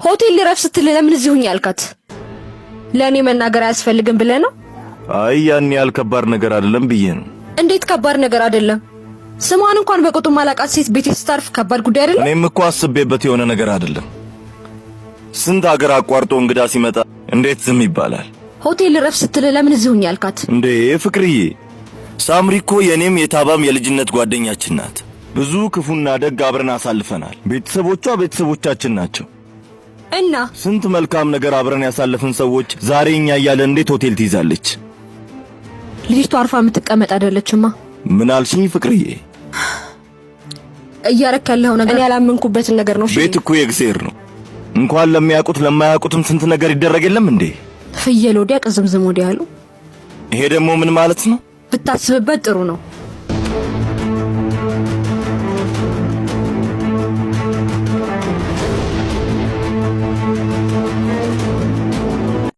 ሆቴል ልረፍ ስትል ለምን እዚህ ሁኝ ያልካት? ለኔ መናገር አያስፈልግም ብለህ ነው? አይ ያን ያህል ከባድ ነገር አይደለም ብዬ ነው። እንዴት ከባድ ነገር አይደለም? ስሟን እንኳን በቁጡ ማላቃት ሴት ቤት ስታርፍ ከባድ ጉዳይ አይደለም? እኔም እኮ አስቤበት የሆነ ነገር አይደለም። ስንት ሀገር አቋርጦ እንግዳ ሲመጣ እንዴት ዝም ይባላል? ሆቴል ልረፍ ስትል ለምን እዚህ ሁኝ ያልካት? እንዴ ፍቅርዬ፣ ሳምሪ እኮ የኔም የታባም የልጅነት ጓደኛችን ናት። ብዙ ክፉና ደግ አብረን አሳልፈናል። ቤተሰቦቿ ቤተሰቦቻችን ናቸው። እና ስንት መልካም ነገር አብረን ያሳለፍን ሰዎች ዛሬ እኛ እያለን እንዴት ሆቴል ትይዛለች? ልጅቷ አርፋ የምትቀመጥ አይደለችማ። ምን አልሽኝ ፍቅርዬ? እያረክ ያለው ነገር እኔ ያላመንኩበትን ነገር ነው። ቤት እኮ የእግዚአብሔር ነው። እንኳን ለሚያውቁት ለማያውቁትም ስንት ነገር ይደረግ የለም እንዴ? ፍየል ወዲያ ቅዝምዝም ወዲያ አሉ። ይሄ ደግሞ ምን ማለት ነው? ብታስብበት ጥሩ ነው።